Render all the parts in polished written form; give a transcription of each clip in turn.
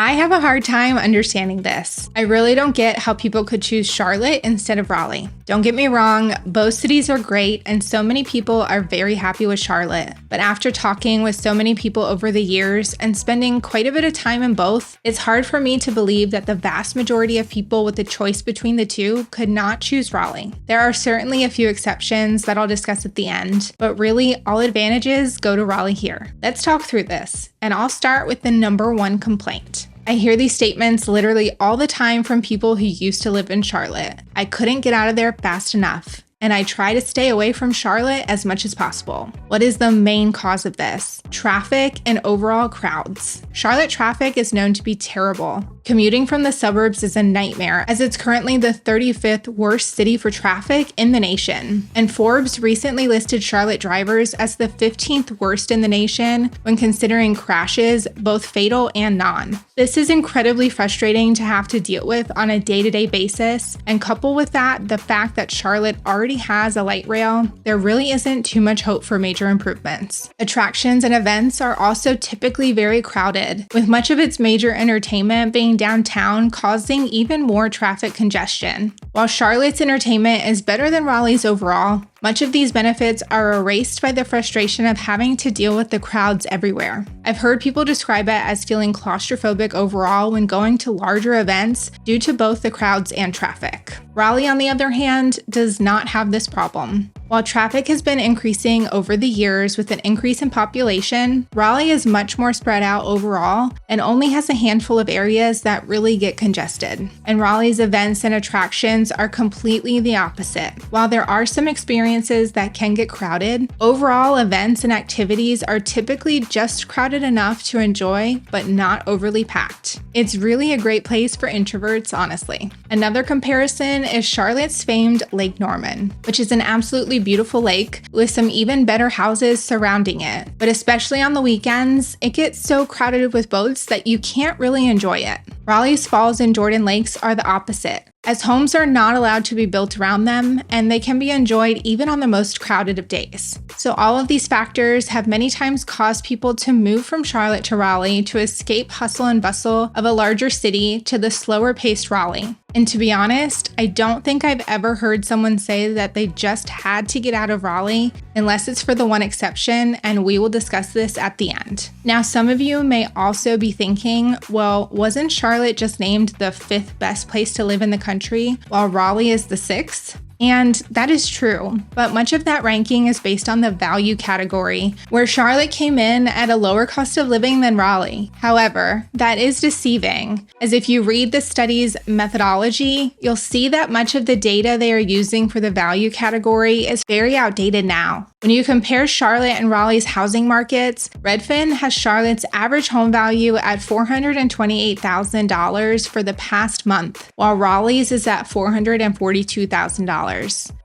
I have a hard time understanding this. I really don't get how people could choose Charlotte instead of Raleigh. Don't get me wrong, both cities are great and so many people are very happy with Charlotte. But after talking with so many people over the years and spending quite a bit of time in both, it's hard for me to believe that the vast majority of people with the choice between the two could not choose Raleigh. There are certainly a few exceptions that I'll discuss at the end, but really all advantages go to Raleigh here. Let's talk through this, and I'll start with the number one complaint. I hear these statements literally all the time from people who used to live in Charlotte. I couldn't get out of there fast enough, and I try to stay away from Charlotte as much as possible. What is the main cause of this? Traffic and overall crowds. Charlotte traffic is known to be terrible. Commuting from the suburbs is a nightmare, as it's currently the 35th worst city for traffic in the nation. And Forbes recently listed Charlotte drivers as the 15th worst in the nation when considering crashes, both fatal and non. This is incredibly frustrating to have to deal with on a day-to-day basis, and couple with that the fact that Charlotte already has a light rail, there really isn't too much hope for major improvements. Attractions and events are also typically very crowded, with much of its major entertainment being downtown, causing even more traffic congestion. While Charlotte's entertainment is better than Raleigh's overall, much of these benefits are erased by the frustration of having to deal with the crowds everywhere. I've heard people describe it as feeling claustrophobic overall when going to larger events due to both the crowds and traffic. Raleigh, on the other hand, does not have this problem. While traffic has been increasing over the years with an increase in population, Raleigh is much more spread out overall and only has a handful of areas that really get congested. And Raleigh's events and attractions are completely the opposite. While there are some experiences that can get crowded, overall events and activities are typically just crowded enough to enjoy, but not overly packed. It's really a great place for introverts, honestly. Another comparison is Charlotte's famed Lake Norman, which is an absolutely beautiful lake with some even better houses surrounding it. But especially on the weekends, it gets so crowded with boats that you can't really enjoy it. Raleigh's Falls and Jordan Lakes are the opposite, as homes are not allowed to be built around them, and they can be enjoyed even on the most crowded of days. So all of these factors have many times caused people to move from Charlotte to Raleigh to escape hustle and bustle of a larger city to the slower paced Raleigh. And to be honest, I don't think I've ever heard someone say that they just had to get out of Raleigh, unless it's for the one exception, and we will discuss this at the end. Now, some of you may also be thinking, well, wasn't Charlotte just named the 5th best place to live in the country, while Raleigh is the 6th? And that is true, but much of that ranking is based on the value category, where Charlotte came in at a lower cost of living than Raleigh. However, that is deceiving, as if you read the study's methodology, you'll see that much of the data they are using for the value category is very outdated now. When you compare Charlotte and Raleigh's housing markets, Redfin has Charlotte's average home value at $428,000 for the past month, while Raleigh's is at $442,000.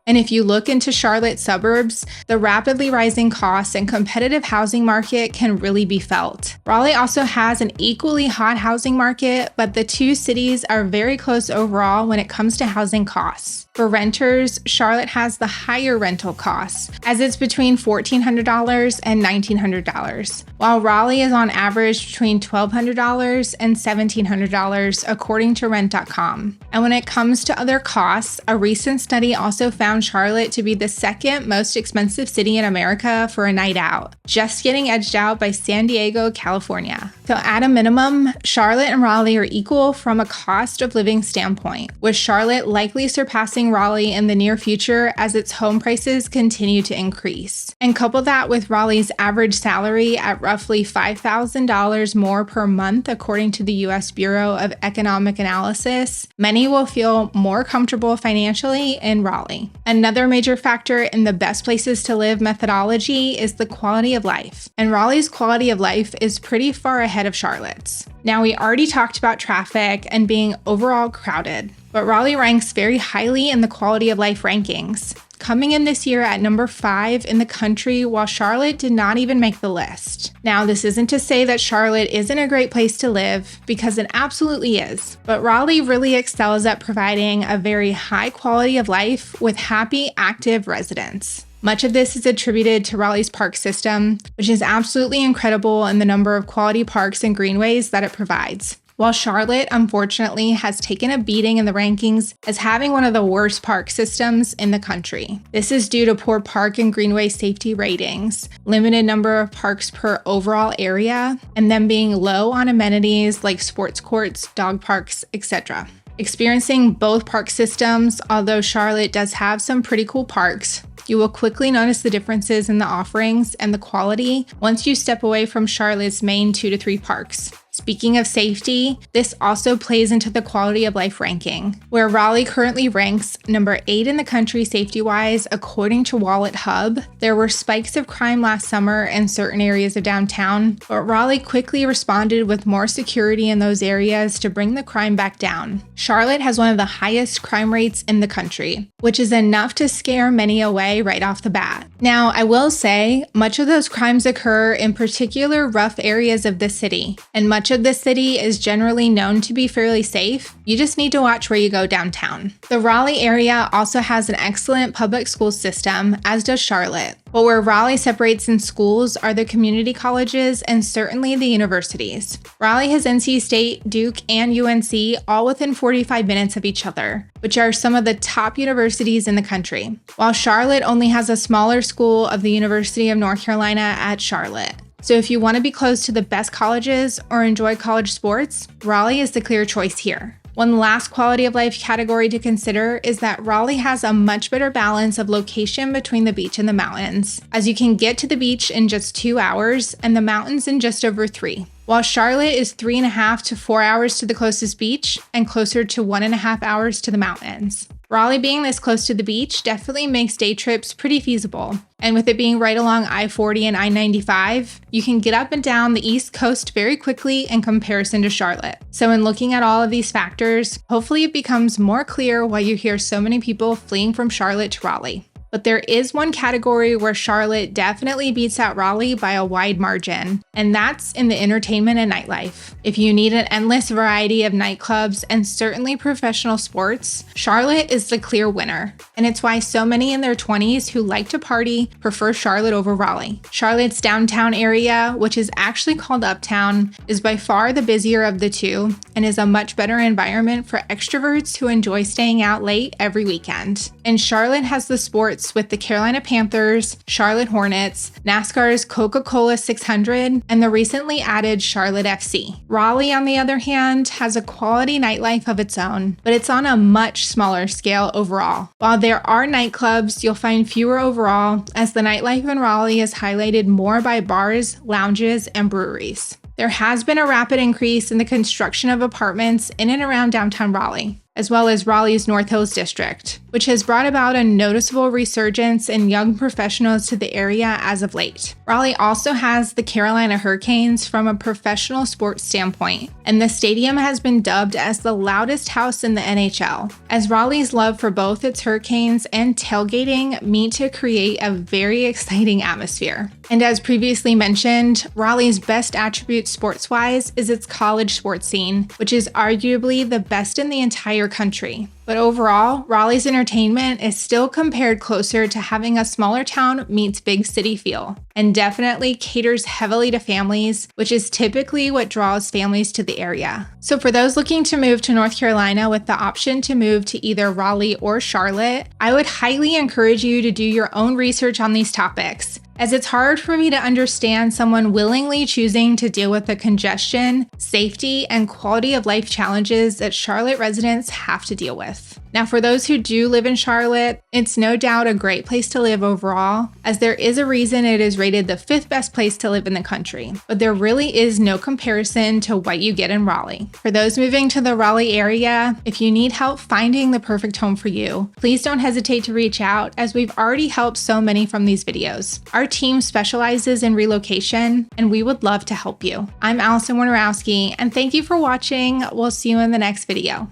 And if you look into Charlotte suburbs, the rapidly rising costs and competitive housing market can really be felt. Raleigh also has an equally hot housing market, but the two cities are very close overall when it comes to housing costs. For renters, Charlotte has the higher rental costs, as it's between $1,400 and $1,900, while Raleigh is on average between $1,200 and $1,700, according to Rent.com. And when it comes to other costs, a recent study also found Charlotte to be the second most expensive city in America for a night out, just getting edged out by San Diego, California. So at a minimum, Charlotte and Raleigh are equal from a cost of living standpoint, with Charlotte likely surpassing Raleigh in the near future as its home prices continue to increase. And couple that with Raleigh's average salary at roughly $5,000 more per month, according to the U.S. Bureau of Economic Analysis, many will feel more comfortable financially in Raleigh. Another major factor in the best places to live methodology is the quality of life, and Raleigh's quality of life is pretty far ahead of Charlotte's. Now, we already talked about traffic and being overall crowded, but Raleigh ranks very highly in the quality of life rankings, coming in this year at number 5 in the country, while Charlotte did not even make the list. Now, this isn't to say that Charlotte isn't a great place to live, because it absolutely is, but Raleigh really excels at providing a very high quality of life with happy, active residents. Much of this is attributed to Raleigh's park system, which is absolutely incredible in the number of quality parks and greenways that it provides. while Charlotte, unfortunately, has taken a beating in the rankings as having one of the worst park systems in the country. This is due to poor park and greenway safety ratings, limited number of parks per overall area, and them being low on amenities like sports courts, dog parks, etc. Experiencing both park systems, although Charlotte does have some pretty cool parks, you will quickly notice the differences in the offerings and the quality once you step away from Charlotte's main 2 to 3 parks. Speaking of safety, this also plays into the quality of life ranking, where Raleigh currently ranks number 8 in the country safety-wise according to Wallet Hub. There were spikes of crime last summer in certain areas of downtown, but Raleigh quickly responded with more security in those areas to bring the crime back down. Charlotte has one of the highest crime rates in the country, which is enough to scare many away right off the bat. Now, I will say, much of those crimes occur in particular rough areas of the city, and much of the city is generally known to be fairly safe. You just need to watch where you go downtown. The Raleigh area also has an excellent public school system, as does Charlotte. But where Raleigh separates in schools are the community colleges and certainly the universities. Raleigh has NC State, Duke, and UNC all within 45 minutes of each other, which are some of the top universities in the country, while Charlotte only has a smaller school of the University of North Carolina at Charlotte. So if you want to be close to the best colleges or enjoy college sports, Raleigh is the clear choice here. One last quality of life category to consider is that Raleigh has a much better balance of location between the beach and the mountains, as you can get to the beach in just 2 hours and the mountains in just over 3. While Charlotte is 3.5 to 4 hours to the closest beach and closer to 1.5 hours to the mountains. Raleigh being this close to the beach definitely makes day trips pretty feasible. And with it being right along I-40 and I-95, you can get up and down the East Coast very quickly in comparison to Charlotte. So in looking at all of these factors, hopefully it becomes more clear why you hear so many people fleeing from Charlotte to Raleigh. But there is one category where Charlotte definitely beats out Raleigh by a wide margin, and that's in the entertainment and nightlife. If you need an endless variety of nightclubs and certainly professional sports, Charlotte is the clear winner. And it's why so many in their 20s who like to party prefer Charlotte over Raleigh. Charlotte's downtown area, which is actually called Uptown, is by far the busier of the two and is a much better environment for extroverts who enjoy staying out late every weekend. And Charlotte has the sports with the Carolina Panthers, Charlotte Hornets, NASCAR's Coca-Cola 600, and the recently added Charlotte FC. Raleigh, on the other hand, has a quality nightlife of its own, but it's on a much smaller scale overall. While there are nightclubs, you'll find fewer overall, as the nightlife in Raleigh is highlighted more by bars, lounges, and breweries. There has been a rapid increase in the construction of apartments in and around downtown Raleigh, as well as Raleigh's North Hills district, which has brought about a noticeable resurgence in young professionals to the area as of late. Raleigh also has the Carolina Hurricanes from a professional sports standpoint, and the stadium has been dubbed as the loudest house in the NHL, as Raleigh's love for both its Hurricanes and tailgating meet to create a very exciting atmosphere. And as previously mentioned, Raleigh's best attribute sports-wise is its college sports scene, which is arguably the best in the entire country. But overall, Raleigh's entertainment is still compared closer to having a smaller town meets big city feel, and definitely caters heavily to families, which is typically what draws families to the area. So for those looking to move to North Carolina with the option to move to either Raleigh or Charlotte, I would highly encourage you to do your own research on these topics, as it's hard for me to understand someone willingly choosing to deal with the congestion, safety, and quality of life challenges that Charlotte residents have to deal with. Now, for those who do live in Charlotte, it's no doubt a great place to live overall, as there is a reason it is rated the 5th best place to live in the country, but there really is no comparison to what you get in Raleigh. For those moving to the Raleigh area, if you need help finding the perfect home for you, please don't hesitate to reach out, as we've already helped so many from these videos. Our team specializes in relocation, and we would love to help you. I'm Allison Wojnarowski, and thank you for watching. We'll see you in the next video.